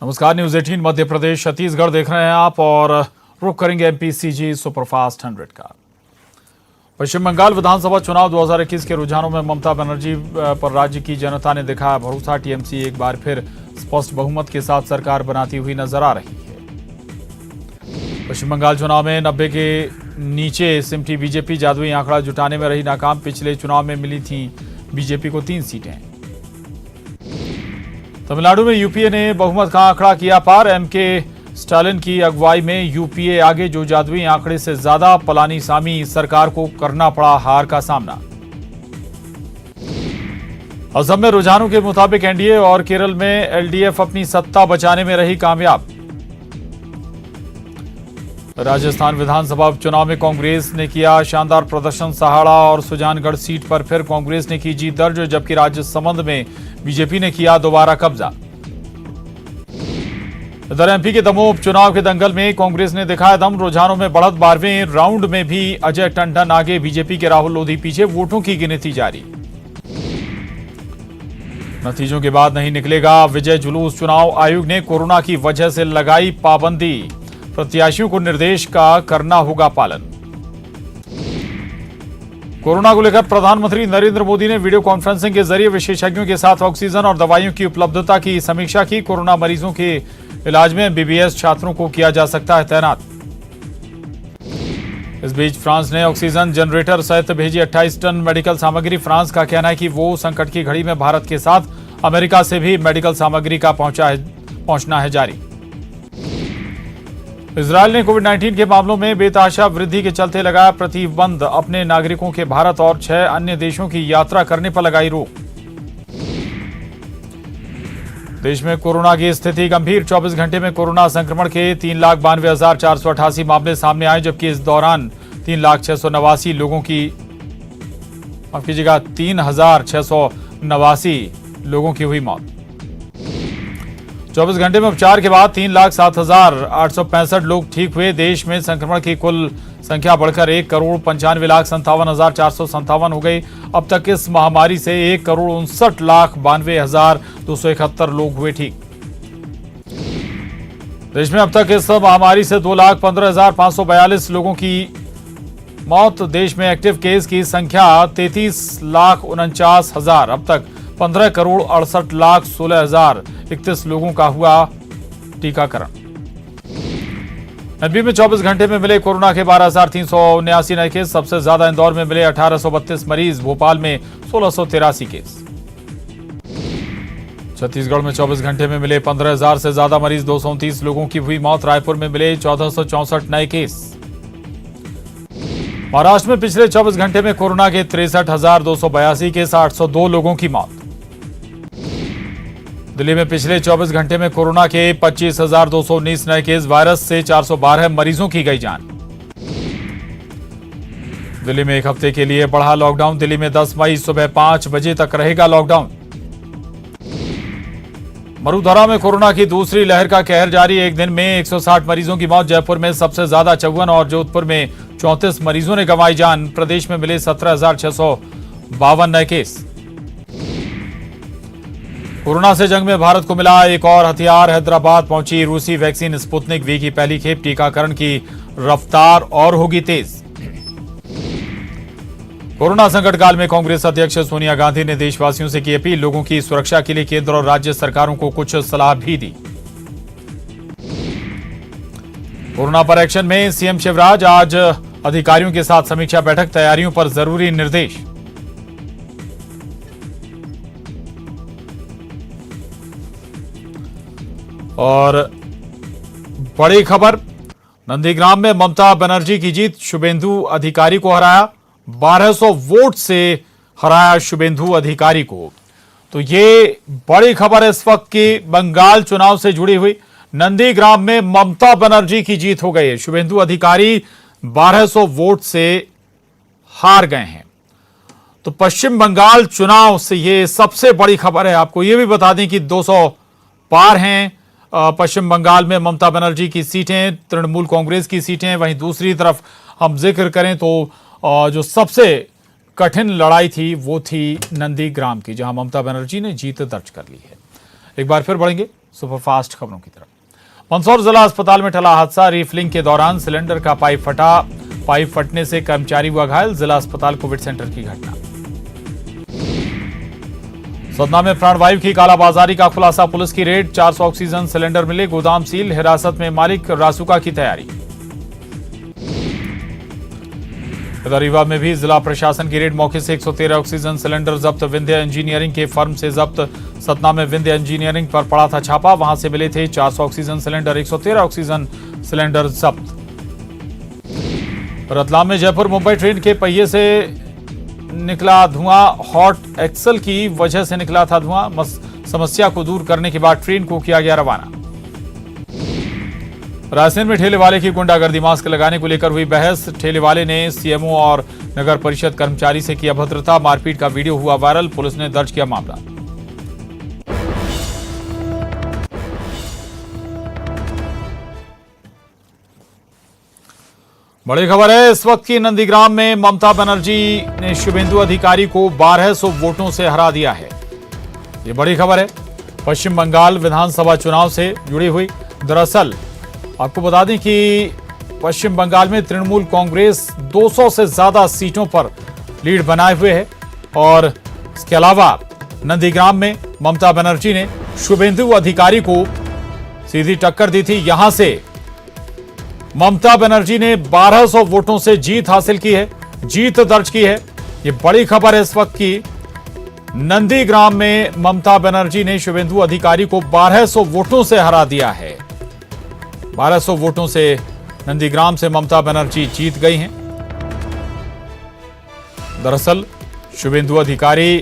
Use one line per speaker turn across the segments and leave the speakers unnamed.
नमस्कार, न्यूज 18 मध्य प्रदेश छत्तीसगढ़ देख रहे हैं आप और रुख करेंगे एमपीसीजी सुपरफास्ट 100 का। पश्चिम बंगाल विधानसभा चुनाव 2021 के रुझानों में ममता बनर्जी पर राज्य की जनता ने दिखाया भरोसा। टीएमसी एक बार फिर स्पष्ट बहुमत के साथ सरकार बनाती हुई नजर आ रही है। पश्चिम बंगाल चुनाव में 90 के नीचे सिमटी बीजेपी जादुई आंकड़ा जुटाने में रही नाकाम। पिछले चुनाव में मिली थी बीजेपी को 3 सीटें। तमिलनाडु में यूपीए ने बहुमत का आंकड़ा किया पार। एमके स्टालिन की अगुवाई में यूपीए आगे, जो जादुई आंकड़े से ज्यादा। पलानीसामी सरकार को करना पड़ा हार का सामना। असम में रुझानों के मुताबिक एनडीए और केरल में एलडीएफ अपनी सत्ता बचाने में रही कामयाब। राजस्थान विधानसभा उपचुनाव में कांग्रेस ने किया शानदार प्रदर्शन। सहाड़ा और सुजानगढ़ सीट पर फिर कांग्रेस ने की जीत दर्ज, जबकि राजसमंद में बीजेपी ने किया दोबारा कब्जा। इधर एमपी के दमोह उपचुनाव के दंगल में कांग्रेस ने दिखाया दम। रुझानों में बढ़त। 12वें राउंड में भी अजय टंडन आगे, बीजेपी के राहुल लोधी पीछे। वोटों की गिनती जारी। नतीजों के बाद नहीं निकलेगा विजय जुलूस। चुनाव आयोग ने कोरोना की वजह से लगाई पाबंदी। प्रत्याशियों को निर्देश का करना होगा पालन। कोरोना को लेकर प्रधानमंत्री नरेंद्र मोदी ने वीडियो कॉन्फ्रेंसिंग के जरिए विशेषज्ञों के साथ ऑक्सीजन और दवाइयों की उपलब्धता की समीक्षा की। कोरोना मरीजों के इलाज में एमबीबीएस छात्रों को किया जा सकता है तैनात। इस बीच फ्रांस ने ऑक्सीजन जनरेटर सहित भेजी 28 टन मेडिकल सामग्री। फ्रांस का कहना है कि वो संकट की घड़ी में भारत के साथ अमेरिका से भी मेडिकल सामग्री का पहुंचना है जारी। इजरायल ने कोविड-19 के मामलों में बेतहाशा वृद्धि के चलते लगाया प्रतिबंध। अपने नागरिकों के भारत और 6 अन्य देशों की यात्रा करने पर लगाई रोक। देश में कोरोना की स्थिति गंभीर। 24 घंटे में कोरोना संक्रमण के 3,92,488 मामले सामने आए, जबकि इस दौरान 3,689 लोगों की 3,689 लोगों की हुई मौत। 24 घंटे में उपचार के बाद 3,07,865 लोग ठीक हुए। देश में संक्रमण की कुल संख्या बढ़कर 1,95,57,457 हो गई। अब तक इस महामारी से 1,59,92,271 लोग हुए ठीक। देश में अब तक इस महामारी से 2,15,542 लोगों की मौत। देश में एक्टिव केस की संख्या 33,49,000। अब तक 15,68,16,031 लोगों का हुआ टीकाकरण। एमपी में 24 घंटे में मिले कोरोना के 12,379 नए केस। सबसे ज्यादा इंदौर में मिले 1,832 मरीज। भोपाल में 1,683 केस। छत्तीसगढ़ में 24 घंटे में मिले 15,000 से ज्यादा मरीज। 229 लोगों की हुई मौत। रायपुर में मिले 1,464 नए केस। महाराष्ट्र में पिछले 24 घंटे में कोरोना के 63,282 केस। 802 लोगों की मौत। दिल्ली में पिछले 24 घंटे में कोरोना के 25,219 नए केस। वायरस से 412 मरीजों की गई जान। दिल्ली में एक हफ्ते के लिए बढ़ा लॉकडाउन। दिल्ली में 10 मई सुबह 5 बजे तक रहेगा लॉकडाउन। मरुधरा में कोरोना की दूसरी लहर का कहर जारी। एक दिन में 160 मरीजों की मौत। जयपुर में सबसे ज्यादा 54 और जोधपुर में 34 मरीजों ने गंवाई जान। प्रदेश में मिले 17,652 नए केस। कोरोना से जंग में भारत को मिला एक और हथियार। हैदराबाद पहुंची रूसी वैक्सीन स्पुतनिक वी की पहली खेप। टीकाकरण की रफ्तार और होगी तेज। कोरोना संकट काल में कांग्रेस अध्यक्ष सोनिया गांधी ने देशवासियों से की अपील। लोगों की सुरक्षा के लिए केंद्र और राज्य सरकारों को कुछ सलाह भी दी। कोरोना पर एक्शन में सीएम शिवराज आज अधिकारियों के साथ समीक्षा बैठक। तैयारियों पर जरूरी निर्देश। और बड़ी खबर, नंदीग्राम में ममता बनर्जी की जीत। शुभेंदु अधिकारी को हराया। 1200 वोट से हराया शुभेंदु अधिकारी को। तो ये बड़ी खबर है इस वक्त की बंगाल चुनाव से जुड़ी हुई। नंदीग्राम में ममता बनर्जी की जीत हो गई है। शुभेंदु अधिकारी 1200 वोट से हार गए हैं। तो पश्चिम बंगाल चुनाव से ये सबसे बड़ी खबर है। आपको ये भी बता दें कि 200 पार हैं पश्चिम बंगाल में ममता बनर्जी की सीटें, तृणमूल कांग्रेस की सीटें। वहीं दूसरी तरफ हम जिक्र करें तो जो सबसे कठिन लड़ाई थी वो थी नंदीग्राम की, जहां ममता बनर्जी ने जीत दर्ज कर ली है। एक बार फिर बढ़ेंगे सुपरफास्ट खबरों की तरफ। मंदसौर जिला अस्पताल में टला हादसा। रिफिलिंग के दौरान सिलेंडर का पाइप फटा। पाइप फटने से कर्मचारी हुआ घायल। जिला अस्पताल कोविड सेंटर की घटना। सतना में प्राणवायु की कालाबाजारी का खुलासा। पुलिस की रेड। 400 ऑक्सीजन सिलेंडर मिले। गोदाम सील। हिरासत में मालिक। रासुका की तैयारी। इधर रीवा में भी जिला प्रशासन की रेड। मौके से 113 ऑक्सीजन सिलेंडर जब्त। विंध्य इंजीनियरिंग के फर्म से जब्त। सतना में विंध्य इंजीनियरिंग पर पड़ा था छापा। वहां से मिले थे 400 ऑक्सीजन सिलेंडर। 113 ऑक्सीजन सिलेंडर जब्त। रतलाम में जयपुर मुंबई ट्रेन के पहिए से निकला धुआं। हॉट एक्सल की वजह से निकला था धुआं। समस्या को दूर करने के बाद ट्रेन को किया गया रवाना। रायसेन में ठेले वाले की गुंडागर्दी। मास्क लगाने को लेकर हुई बहस। ठेले वाले ने सीएमओ और नगर परिषद कर्मचारी से की अभद्रता। मारपीट का वीडियो हुआ वायरल। पुलिस ने दर्ज किया मामला। बड़ी खबर है इस वक्त की। नंदीग्राम में ममता बनर्जी ने शुभेंदु अधिकारी को 1200 वोटों से हरा दिया है। ये बड़ी खबर है पश्चिम बंगाल विधानसभा चुनाव से जुड़ी हुई। दरअसल आपको बता दें कि पश्चिम बंगाल में तृणमूल कांग्रेस 200 से ज्यादा सीटों पर लीड बनाए हुए है और इसके अलावा नंदीग्राम में ममता बनर्जी ने शुभेंदु अधिकारी को सीधी टक्कर दी थी। यहां से ममता बनर्जी ने 1200 वोटों से जीत हासिल की है, जीत दर्ज की है। ये बड़ी खबर है इस वक्त की। नंदीग्राम में ममता बनर्जी ने शुभेंदु अधिकारी को 1200 वोटों से हरा दिया है। 1200 वोटों से नंदीग्राम से ममता बनर्जी जीत गई हैं। दरअसल शुभेंदु अधिकारी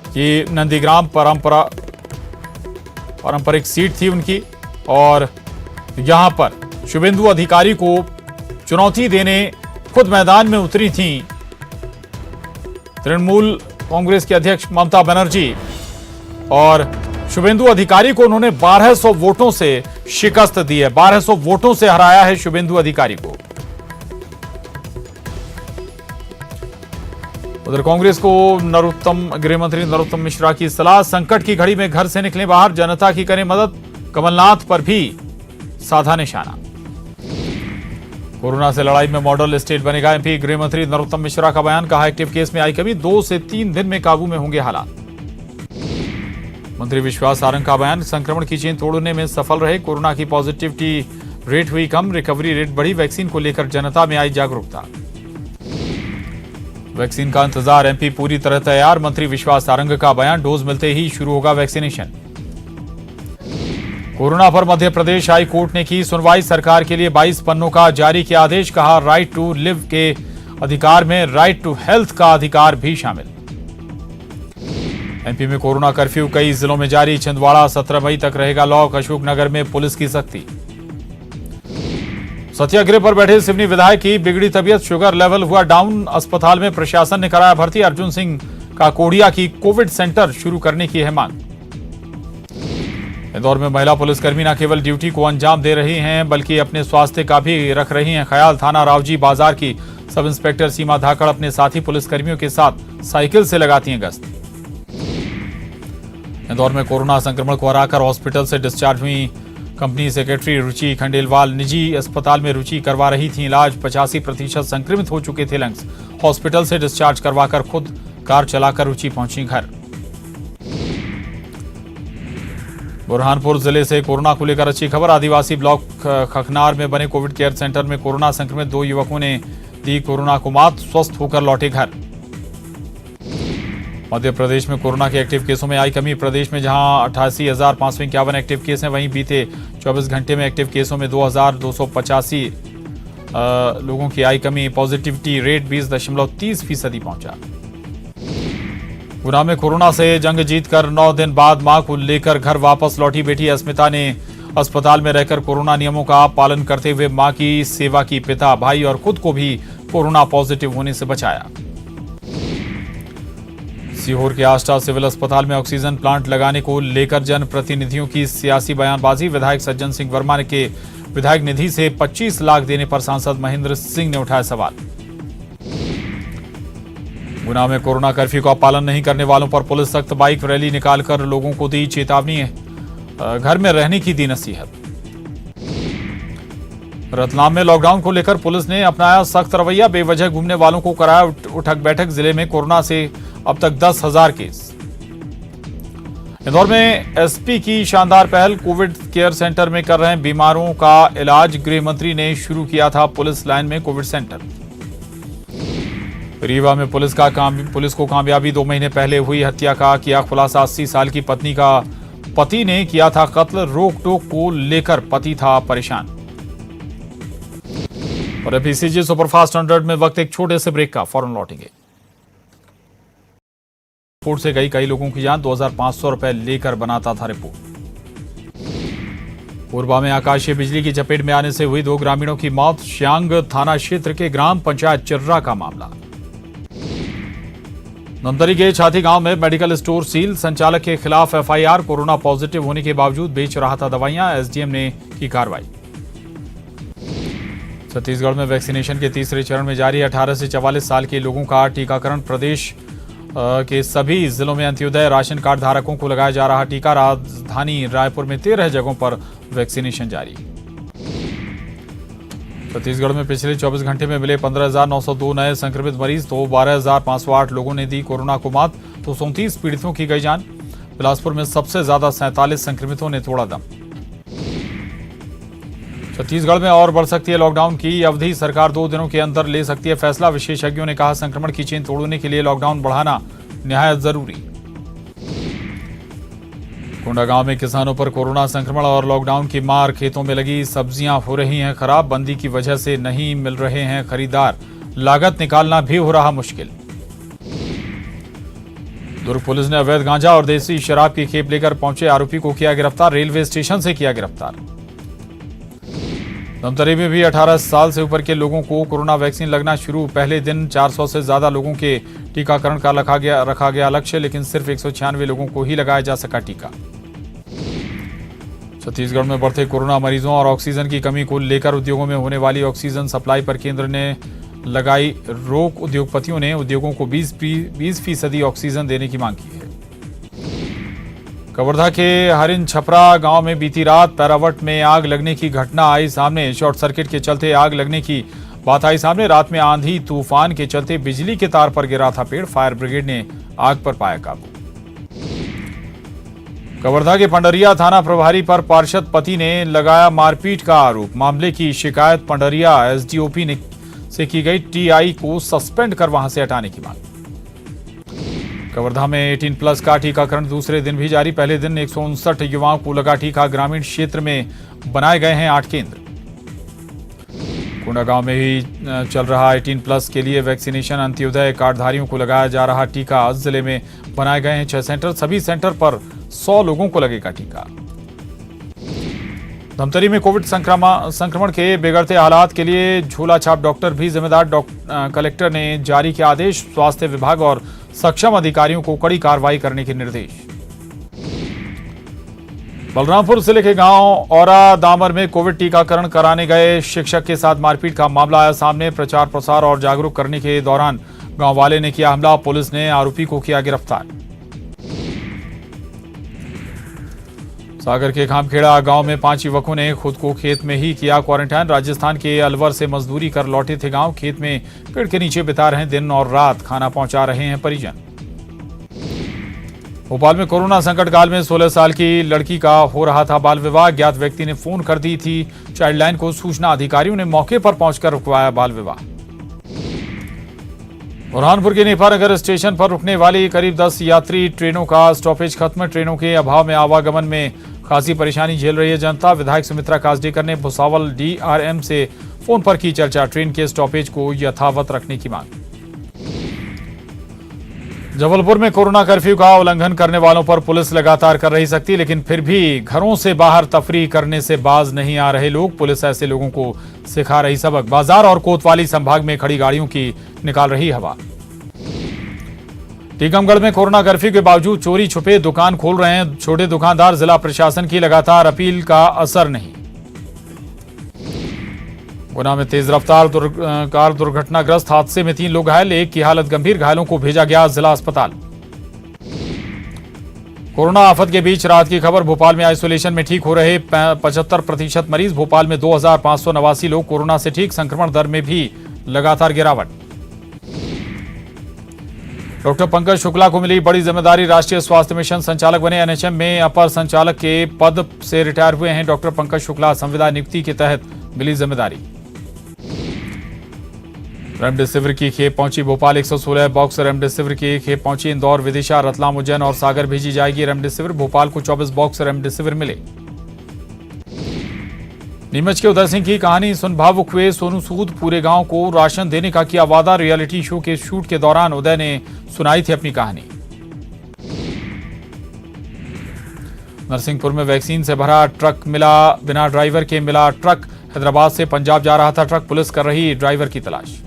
की नंदीग्राम पारंपरिक सीट थी उनकी और यहां पर शुभेंदु अधिकारी को चुनौती देने खुद मैदान में उतरी थी तृणमूल कांग्रेस के अध्यक्ष ममता बनर्जी और शुभेंदु अधिकारी को उन्होंने 1200 वोटों से शिकस्त दी है। 1200 वोटों से हराया है शुभेंदु अधिकारी को। उधर कांग्रेस को गृह मंत्री नरोत्तम मिश्रा की सलाह। संकट की घड़ी में घर से निकलें बाहर, जनता की करें मदद। कमलनाथ पर भी साधा निशाना। कोरोना से लड़ाई में मॉडल स्टेट बनेगा एमपी। गृह मंत्री नरोत्तम मिश्रा का बयान। कहा एक्टिव केस में आई कमी। 2 से 3 दिन में काबू में होंगे हालात। मंत्री विश्वास सारंग का बयान। संक्रमण की चेन तोड़ने में सफल रहे। कोरोना की पॉजिटिविटी रेट हुई कम। रिकवरी रेट बढ़ी। वैक्सीन को लेकर जनता में आई जागरूकता। वैक्सीन का इंतजार। एमपी पूरी तरह तैयार। मंत्री विश्वास सारंग का बयान। डोज मिलते ही शुरू होगा वैक्सीनेशन। कोरोना पर मध्य प्रदेश हाई कोर्ट ने की सुनवाई। सरकार के लिए 22 पन्नों का जारी किया आदेश। कहा राइट टू लिव के अधिकार में राइट टू हेल्थ का अधिकार भी शामिल। एमपी में कोरोना कर्फ्यू कई जिलों में जारी। छिंदवाड़ा 17 मई तक रहेगा लॉक। अशोकनगर में पुलिस की सख्ती। सत्याग्रह पर बैठे सिवनी विधायक की बिगड़ी तबीयत। शुगर लेवल हुआ डाउन। अस्पताल में प्रशासन ने कराया भर्ती। अर्जुन सिंह का कोडिया की कोविड सेंटर शुरू करने की है मांग। इंदौर में महिला पुलिसकर्मी न केवल ड्यूटी को अंजाम दे रही हैं बल्कि अपने स्वास्थ्य का भी रख रही हैं ख्याल। थाना रावजी बाजार की सब इंस्पेक्टर सीमा धाकड़ अपने साथी पुलिसकर्मियों के साथ साइकिल से लगाती हैं गश्त। इंदौर में कोरोना संक्रमण को हराकर हॉस्पिटल से डिस्चार्ज हुई कंपनी सेक्रेटरी रुचि खंडेलवाल। निजी अस्पताल में रुचि करवा रही थी इलाज। 85% संक्रमित हो चुके थे लंग्स। हॉस्पिटल से डिस्चार्ज करवाकर खुद कार चलाकर रुचि पहुंची घर। बुरहानपुर जिले से कोरोना को लेकर अच्छी खबर। आदिवासी ब्लॉक खखनार में बने कोविड केयर सेंटर में कोरोना संक्रमित 2 युवकों ने दी कोरोना को मात। स्वस्थ होकर लौटे घर। मध्य प्रदेश में कोरोना के एक्टिव केसों में आई कमी। प्रदेश में जहां 88,551 एक्टिव केस हैं वहीं बीते 24 घंटे में एक्टिव केसों में 2,285 लोगों की आई कमी। पॉजिटिविटी रेट 20.30% पहुंचा। गुना में कोरोना से जंग जीतकर 9 दिन बाद मां को लेकर घर वापस लौटी बेटी अस्मिता ने अस्पताल में रहकर कोरोना नियमों का पालन करते हुए मां की सेवा की। पिता, भाई और खुद को भी कोरोना पॉजिटिव होने से बचाया। सीहोर के आष्टा सिविल अस्पताल में ऑक्सीजन प्लांट लगाने को लेकर जनप्रतिनिधियों की सियासी बयानबाजी। विधायक सज्जन सिंह वर्मा के विधायक निधि से 25 लाख देने पर सांसद महेंद्र सिंह ने उठाया सवाल। गुना में कोरोना कर्फ्यू का पालन नहीं करने वालों पर पुलिस सख्त। बाइक रैली निकालकर लोगों को दी चेतावनी है। घर में रहने की दी नसीहत। रतलाम में लॉकडाउन को लेकर पुलिस ने अपनाया सख्त रवैया, बेवजह घूमने वालों को कराया उठक बैठक। जिले में कोरोना से अब तक 10,000 केस। इंदौर में एसपी की शानदार पहल, कोविड केयर सेंटर में कर रहे हैं बीमारों का इलाज। गृह मंत्री ने शुरू किया था पुलिस लाइन में कोविड सेंटर। रीवा में पुलिस को कामयाबी, 2 महीने पहले हुई हत्या का किया खुलासा। 80 साल की पति ने किया था कत्ल। रोक टोक को लेकर पति था परेशान। और अभी सीजी सुपरफास्ट 100 में वक्त एक छोटे से ब्रेक का, फौरन लौटेंगे। रिपोर्ट से गई कई लोगों की जान, 2,500 रुपए लेकर बनाता था रिपोर्ट। पूर्वा में आकाशीय बिजली की चपेट में आने से हुई 2 ग्रामीणों की मौत। श्यांग थाना क्षेत्र के ग्राम पंचायत चिर्रा का मामला। नंदरी के छाती गांव में मेडिकल स्टोर सील, संचालक के खिलाफ एफआईआर। कोरोना पॉजिटिव होने के बावजूद बेच रहा था दवाइयां, एसडीएम ने की कार्रवाई। छत्तीसगढ़ में वैक्सीनेशन के तीसरे चरण में जारी 18 से 44 साल के लोगों का टीकाकरण। प्रदेश के सभी जिलों में अंत्योदय राशन कार्ड धारकों को लगाया जा रहा टीका। राजधानी रायपुर में 13 जगहों पर वैक्सीनेशन जारी। छत्तीसगढ़ में पिछले 24 घंटे में मिले 15,902 नए संक्रमित मरीज, तो 12,508 लोगों ने दी कोरोना को मात, तो 37 पीड़ितों की गई जान। बिलासपुर में सबसे ज्यादा 47 संक्रमितों ने तोड़ा दम। छत्तीसगढ़ में और बढ़ सकती है लॉकडाउन की अवधि, सरकार 2 दिनों के अंदर ले सकती है फैसला। विशेषज्ञों ने कहा संक्रमण की चेन तोड़ने के लिए लॉकडाउन बढ़ाना निहायत जरूरी। कोंडागांव में किसानों पर कोरोना संक्रमण और लॉकडाउन की मार, खेतों में लगी सब्जियां हो रही हैं खराब। बंदी की वजह से नहीं मिल रहे हैं खरीदार, लागत निकालना भी हो रहा मुश्किल। दुर्ग पुलिस ने अवैध गांजा और देसी शराब की खेप लेकर पहुंचे आरोपी को किया गिरफ्तार। रेलवे स्टेशन से किया गिरफ्तार। धमतरी में भी 18 साल से ऊपर के लोगों को कोरोना वैक्सीन लगना शुरू। पहले दिन 400 से ज्यादा लोगों के टीकाकरण का रखा गया लक्ष्य, लेकिन सिर्फ 196 लोगों को ही लगाया जा सका टीका। छत्तीसगढ़ में बढ़ते कोरोना मरीजों और ऑक्सीजन की कमी को लेकर उद्योगों में होने वाली ऑक्सीजन सप्लाई पर केंद्र ने लगाई रोक। उद्योगपतियों ने उद्योगों को 20% ऑक्सीजन देने की मांग की है। कवर्धा के हरिन छपरा गांव में बीती रात पैरावट में आग लगने की घटना आई सामने। शॉर्ट सर्किट के चलते आग लगने की बात आई सामने। रात में आंधी तूफान के चलते बिजली के तार पर गिरा था पेड़। फायर ब्रिगेड ने आग पर पाया काबू। कवर्धा के पंडरिया थाना प्रभारी पर पार्षद पति ने लगाया मारपीट का आरोप। मामले की शिकायत पंडरिया एसडीओपी से की गई। टीआई को सस्पेंड कर वहां से हटाने की मांग। कवर्धा में 18+ का टीकाकरण दूसरे दिन भी जारी। पहले दिन 159 युवाओं को लगा टीका। ग्रामीण क्षेत्र में बनाए गए हैं 8 केंद्र। कोंडागांव में भी चल रहा 18+ के लिए वैक्सीनेशन। अंत्योदय कार्डधारियों को लगाया जा रहा टीका। जिले में बनाए गए हैं 6 सेंटर। सभी सेंटर पर 100 लोगों को लगेगा टीका। धमतरी में कोविड संक्रमण के बिगड़ते हालात के लिए झोला छाप डॉक्टर भी जिम्मेदार। कलेक्टर ने जारी किया आदेश। स्वास्थ्य विभाग और सक्षम अधिकारियों को कड़ी कार्रवाई करने के निर्देश। बलरामपुर जिले के गांव औरा दामर में कोविड टीकाकरण कराने गए शिक्षक के साथ मारपीट का मामला आया सामने। प्रचार प्रसार और जागरूक करने के दौरान गांव वाले ने किया हमला। पुलिस ने आरोपी को किया गिरफ्तार। सागर के खामखेड़ा गांव में 5 युवकों ने खुद को खेत में ही किया क्वारंटाइन। राजस्थान के अलवर से मजदूरी कर लौटे थे गांव। खेत में पेड़ के नीचे बिता रहे हैं दिन और रात। खाना पहुंचा रहे हैं परिजन। भोपाल में कोरोना संकट काल में 16 साल की लड़की का हो रहा था बाल विवाह। ज्ञात व्यक्ति ने फोन कर दी थी चाइल्डलाइन को सूचना। अधिकारियों ने मौके पर पहुंचकर रुकवाया बाल विवाह। बुरहानपुर के नेपानगर स्टेशन पर रुकने वाली करीब 10 यात्री ट्रेनों का स्टॉपेज खत्म। ट्रेनों के अभाव में आवागमन में खासी परेशानी झेल रही है जनता। विधायक सुमित्रा कासडेकर ने भुसावल डीआरएम से फोन पर की चर्चा। ट्रेन के स्टॉपेज को यथावत रखने की मांग। जबलपुर में कोरोना कर्फ्यू का उल्लंघन करने वालों पर पुलिस लगातार कर रही सख्ती, लेकिन फिर भी घरों से बाहर तफरीह करने से बाज नहीं आ रहे लोग। पुलिस ऐसे लोगों को सिखा रही सबक। बाजार और कोतवाली संभाग में खड़ी गाड़ियों की निकाल रही हवा। टीकमगढ़ में कोरोना कर्फ्यू के बावजूद चोरी छुपे दुकान खोल रहे हैं छोटे दुकानदार। जिला प्रशासन की लगातार अपील का असर नहीं। गुना में तेज रफ्तार कार दुर्घटनाग्रस्त हादसे में 3 लोग घायल। एक की हालत गंभीर। घायलों को भेजा गया जिला अस्पताल। कोरोना आफत के बीच राहत की खबर। भोपाल में आइसोलेशन में ठीक हो रहे 75% मरीज। भोपाल में 2589 लोग कोरोना से ठीक। संक्रमण दर में भी लगातार गिरावट। डॉक्टर पंकज शुक्ला को मिली बड़ी जिम्मेदारी। राष्ट्रीय स्वास्थ्य मिशन संचालक बने। एनएचएम में अपर संचालक के पद से रिटायर हुए हैं डॉक्टर पंकज शुक्ला। संविदा नियुक्ति के तहत मिली जिम्मेदारी। रेमडेसिविर की खेप पहुंची भोपाल। 116 बॉक्स रेमडेसिविर की खेप पहुंची। इंदौर, विदिशा, रतलाम, उज्जैन और सागर भेजी जाएगी रेमडेसिविर। भोपाल को 24 बॉक्स रेमडेसिविर मिले। नीमच के उदय सिंह की कहानी सुन भावुक हुए सोनू सूद। पूरे गांव को राशन देने का किया वादा। रियलिटी शो के शूट के दौरान उदय ने सुनाई थी अपनी कहानी। नरसिंहपुर में वैक्सीन से भरा ट्रक मिला बिना ड्राइवर के। मिला ट्रक। हैदराबाद से पंजाब जा रहा था ट्रक। पुलिस कर रही ड्राइवर की तलाश।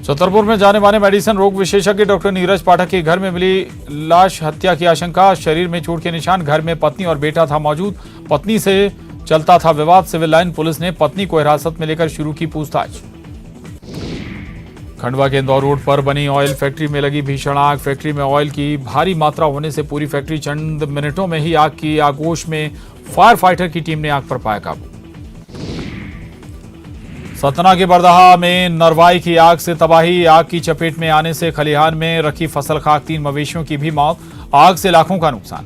छतरपुर में जाने माने मेडिसिन रोग विशेषज्ञ डॉक्टर नीरज पाठक के घर में मिली लाश। हत्या की आशंका। शरीर में चोट के निशान। घर में पत्नी और बेटा था मौजूद। पत्नी से चलता था विवाद। सिविल लाइन पुलिस ने पत्नी को हिरासत में लेकर शुरू की पूछताछ। खंडवा के इंदौर रोड पर बनी ऑयल फैक्ट्री में लगी भीषण आग। फैक्ट्री में ऑयल की भारी मात्रा होने से पूरी फैक्ट्री चंद मिनटों में ही आग की आगोश में फायर फाइटर की टीम ने आग पर पाया काबू। सतना के बरदहा में नरवाई की आग से तबाही। आग की चपेट में आने से खलिहान में रखी फसल खाक। 3 मवेशियों की भी मौत। आग से लाखों का नुकसान।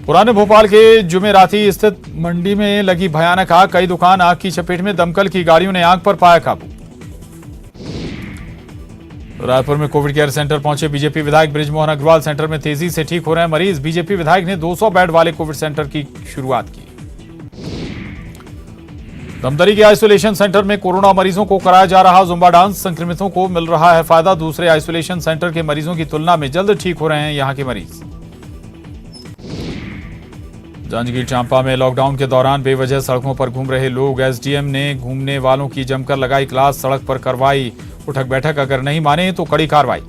पुराने भोपाल के जुमेराती स्थित मंडी में लगी भयानक आग। कई दुकान आग की चपेट में। दमकल की गाड़ियों ने आग पर पाया काबू। रायपुर में कोविड केयर सेंटर पहुंचे बीजेपी विधायक बृजमोहन अग्रवाल। सेंटर में तेजी से ठीक हो रहे हैं मरीज। बीजेपी विधायक ने 200 बेड वाले कोविड सेंटर की शुरुआत की। धमतरी के आइसोलेशन सेंटर में कोरोना मरीजों को कराया जा रहा जुम्बा डांस। संक्रमितों को मिल रहा है फायदा। दूसरे आइसोलेशन सेंटर के मरीजों की तुलना में जल्द ठीक हो रहे हैं यहां के मरीज। जांजगीर चांपा में लॉकडाउन के दौरान बेवजह सड़कों पर घूम रहे लोग। एसडीएम ने घूमने वालों की जमकर लगाई क्लास। सड़क पर करवाई उठक बैठक। अगर नहीं माने तो कड़ी कार्रवाई।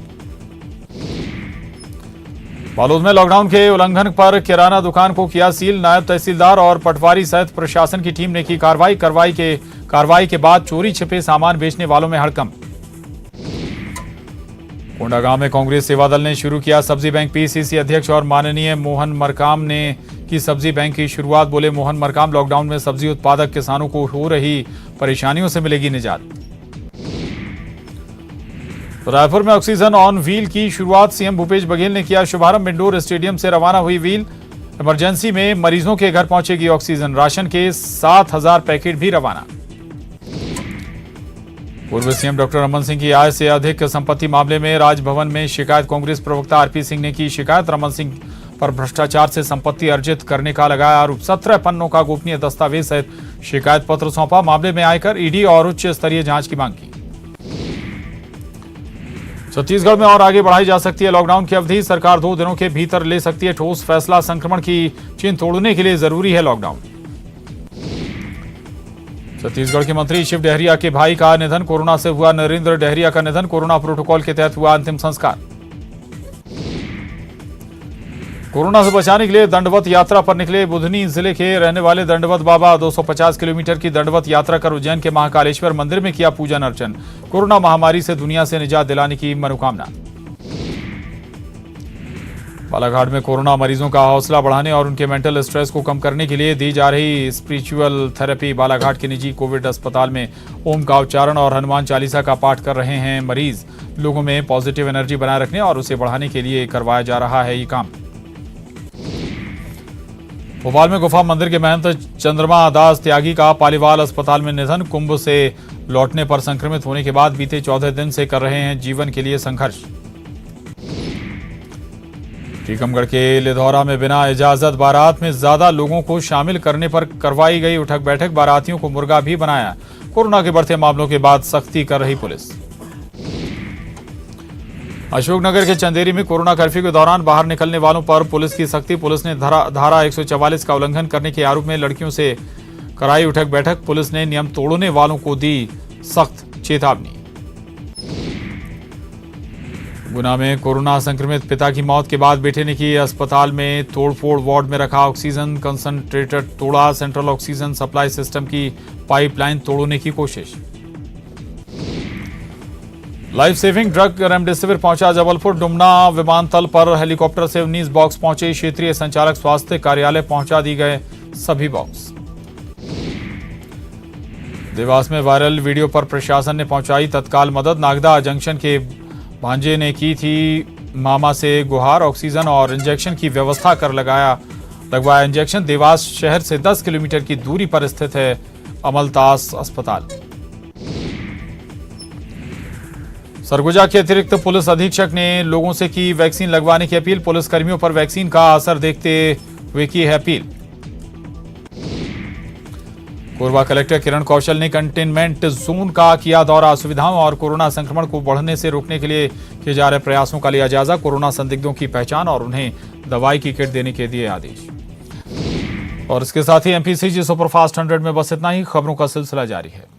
बालोद में लॉकडाउन के उल्लंघन पर किराना दुकान को किया सील। नायब तहसीलदार और पटवारी सहित प्रशासन की टीम ने की कार्रवाई। कार्रवाई के बाद चोरी छिपे सामान बेचने वालों में हड़कंप। कोंडागांव में कांग्रेस सेवा दल ने शुरू किया सब्जी बैंक। पीसीसी अध्यक्ष और माननीय मोहन मरकाम ने की सब्जी बैंक की शुरुआत। बोले मोहन मरकाम, लॉकडाउन में सब्जी उत्पादक किसानों को हो रही परेशानियों से मिलेगी निजात। रायपुर में ऑक्सीजन ऑन व्हील की शुरुआत। सीएम भूपेश बघेल ने किया शुभारंभ। इंडोर स्टेडियम से रवाना हुई व्हील। इमरजेंसी में मरीजों के घर पहुंचेगी ऑक्सीजन। राशन के 7000 पैकेट भी रवाना। पूर्व सीएम डॉक्टर रमन सिंह की आय से अधिक संपत्ति मामले में राजभवन में शिकायत। कांग्रेस प्रवक्ता आरपी सिंह ने की शिकायत। रमन सिंह पर भ्रष्टाचार से संपत्ति अर्जित करने का लगाया आरोप। 17 पन्नों का गोपनीय दस्तावेज सहित शिकायत पत्र सौंपा। मामले में आयकर, ईडी और उच्च स्तरीय जांच की मांग की। छत्तीसगढ़ में और आगे बढ़ाई जा सकती है लॉकडाउन की अवधि। सरकार 2 दिनों के भीतर ले सकती है ठोस फैसला। संक्रमण की चेन तोड़ने के लिए जरूरी है लॉकडाउन। छत्तीसगढ़ के मंत्री शिव डहरिया के भाई का निधन। कोरोना से हुआ नरेंद्र डहरिया का निधन। कोरोना प्रोटोकॉल के तहत हुआ अंतिम संस्कार। कोरोना से बचाने के लिए दंडवत यात्रा पर निकले बुधनी जिले के रहने वाले दंडवत बाबा। 250 किलोमीटर की दंडवत यात्रा कर उज्जैन के महाकालेश्वर मंदिर में किया पूजन अर्चन। कोरोना महामारी से दुनिया से निजात दिलाने की मनोकामना। बालाघाट में कोरोना मरीजों का हौसला बढ़ाने और उनके मेंटल स्ट्रेस को कम करने के लिए दी जा रही स्पिरिचुअल थेरेपी। बालाघाट के निजी कोविड अस्पताल में ओम का उच्चारण और हनुमान चालीसा का पाठ कर रहे हैं मरीज। लोगों में पॉजिटिव एनर्जी बनाए रखने और उसे बढ़ाने के लिए करवाया जा रहा है ये काम। भोपाल में गुफा मंदिर के महंत चंद्रमा दास त्यागी का पालीवाल अस्पताल में निधन। कुंभ से लौटने पर संक्रमित होने के बाद बीते 14 दिन से कर रहे हैं जीवन के लिए संघर्ष। टीकमगढ़ के लिधौरा में बिना इजाजत बारात में ज्यादा लोगों को शामिल करने पर करवाई गई उठक बैठक। बारातियों को मुर्गा भी बनाया। कोरोना के बढ़ते मामलों के बाद सख्ती कर रही पुलिस। अशोकनगर के चंदेरी में कोरोना कर्फ्यू के दौरान बाहर निकलने वालों पर पुलिस की सख्ती। पुलिस ने धारा 144 का उल्लंघन करने के आरोप में लड़कियों से कराई उठक बैठक। पुलिस ने नियम तोड़ने वालों को दी सख्त चेतावनी। गुना में कोरोना संक्रमित पिता की मौत के बाद बेटे ने की अस्पताल में तोड़फोड़। वार्ड में रखा ऑक्सीजन कंसंट्रेटर तोड़ा। सेंट्रल ऑक्सीजन सप्लाई सिस्टम की पाइपलाइन तोड़ने की कोशिश। लाइफ सेविंग ड्रग रेमडेसिविर पहुंचा जबलपुर। डुमना विमानतल पर हेलीकॉप्टर से 19 बॉक्स पहुंचे। क्षेत्रीय संचालक स्वास्थ्य कार्यालय पहुंचा दी गए सभी बॉक्स। देवास में वायरल वीडियो पर प्रशासन ने पहुंचाई तत्काल मदद। नागदा जंक्शन के भांजे ने की थी मामा से गुहार। ऑक्सीजन और इंजेक्शन की व्यवस्था कर लगवाया इंजेक्शन। देवास शहर से 10 किलोमीटर की दूरी पर स्थित है अमलतास अस्पताल। सरगुजा के अतिरिक्त पुलिस अधीक्षक ने लोगों से की वैक्सीन लगवाने की अपील। पुलिस कर्मियों पर वैक्सीन का असर देखते हुए की है अपील। कोरबा कलेक्टर किरण कौशल ने कंटेनमेंट जोन का किया दौरा। सुविधाओं और कोरोना संक्रमण को बढ़ने से रोकने के लिए किए जा रहे प्रयासों का लिया जायजा। कोरोना संदिग्धों की पहचान और उन्हें दवाई की किट देने के दिए आदेश। और इसके साथ ही एमपीसीजी सुपरफास्ट 100 में बस इतना ही। खबरों का सिलसिला जारी है।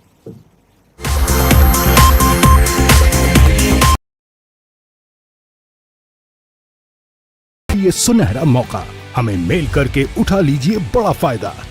ये सुनहरा मौका हमें मेल करके उठा लीजिए बड़ा फायदा।